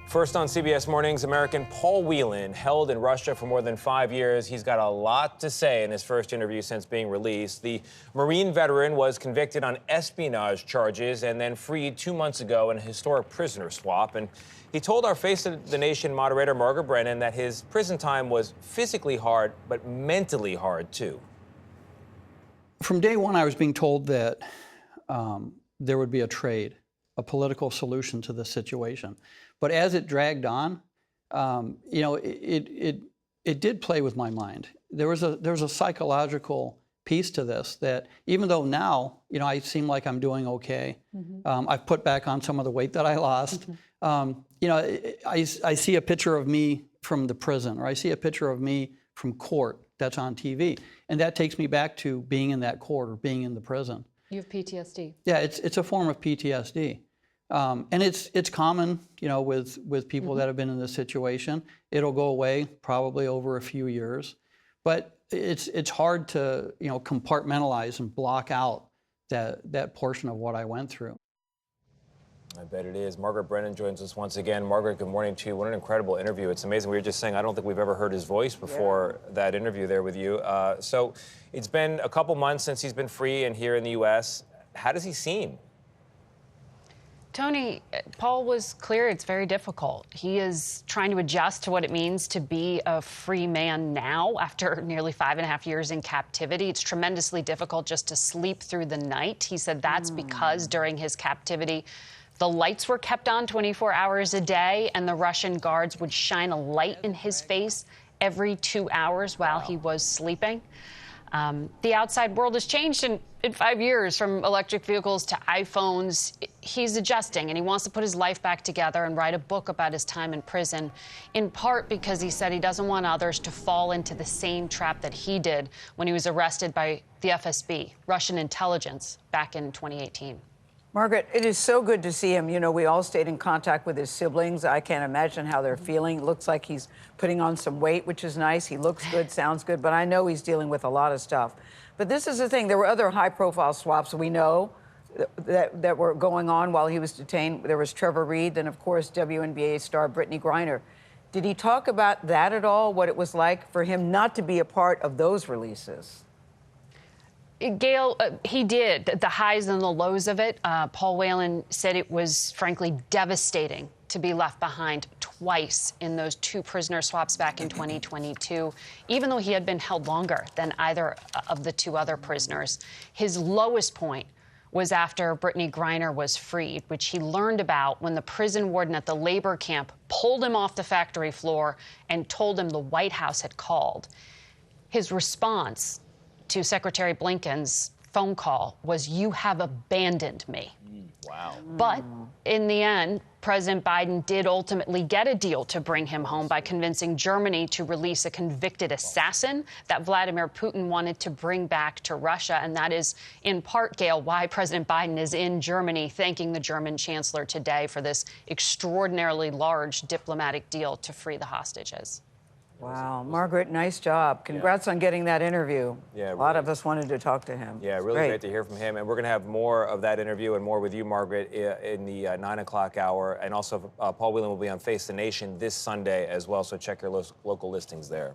First on CBS Mornings, American Paul Whelan, held in Russia for more than 5 years. He's got a lot to say in his first interview since being released. The Marine veteran was convicted on espionage charges and then freed 2 months ago in a historic prisoner swap. And he told our Face of the Nation moderator, Margaret Brennan, that his prison time was physically hard, but mentally hard, too. From day one, I was being told that there would be a trade, a political solution to the situation. But as it dragged on, it did play with my mind. There was a psychological piece to this that even though now, I seem like I'm doing okay, I've put back on some of the weight that I lost. I see a picture of me from the prison, or I see a picture of me from court that's on TV, and that takes me back to being in that court or being in the prison. You have PTSD. Yeah, it's a form of PTSD. And it's common, with people that have been in this situation. It'll go away probably over a few years, but it's hard to compartmentalize and block out that portion of what I went through. I bet it is. Margaret Brennan joins us once again. Margaret, good morning to you. What an incredible interview. It's amazing. We were just saying, I don't think we've ever heard his voice before that interview there with you. So it's been a couple months since he's been free and here in the U.S. How does he seem? Tony, Paul was clear it's very difficult. He is trying to adjust to what it means to be a free man now after nearly 5.5 years in captivity. It's tremendously difficult just to sleep through the night. He said that's because during his captivity, the lights were kept on 24 hours a day, and the Russian guards would shine a light in his face every 2 hours while he was sleeping. The outside world has changed in 5 years, from electric vehicles to iPhones. He's adjusting, and he wants to put his life back together and write a book about his time in prison, in part because he said he doesn't want others to fall into the same trap that he did when he was arrested by the FSB, Russian intelligence, back in 2018. Margaret, it is so good to see him. We all stayed in contact with his siblings. I can't imagine how they're feeling. It looks like he's putting on some weight, which is nice. He looks good, sounds good, but I know he's dealing with a lot of stuff. But this is the thing. There were other high-profile swaps we know that were going on while he was detained. There was Trevor Reed, then, of course, WNBA star Brittany Griner. Did he talk about that at all, what it was like for him not to be a part of those releases? Gayle, he did, the highs and the lows of it. Paul Whelan said it was, frankly, devastating to be left behind twice in those 2 prisoner swaps back in 2022, even though he had been held longer than either of the 2 other prisoners. His lowest point was after Brittany Griner was freed, which he learned about when the prison warden at the labor camp pulled him off the factory floor and told him the White House had called. His response to Secretary Blinken's phone call was, "You have abandoned me." Wow. But in the end, President Biden did ultimately get a deal to bring him home by convincing Germany to release a convicted assassin that Vladimir Putin wanted to bring back to Russia. And that is, in part, Gayle, why President Biden is in Germany, thanking the German chancellor today for this extraordinarily large diplomatic deal to free the hostages. Wow, Margaret, nice job. Congrats on getting that interview. Yeah, a lot of us wanted to talk to him. Yeah, really great to hear from him. And we're going to have more of that interview and more with you, Margaret, in the 9 o'clock hour. And also, Paul Whelan will be on Face the Nation this Sunday as well, so check your local listings there.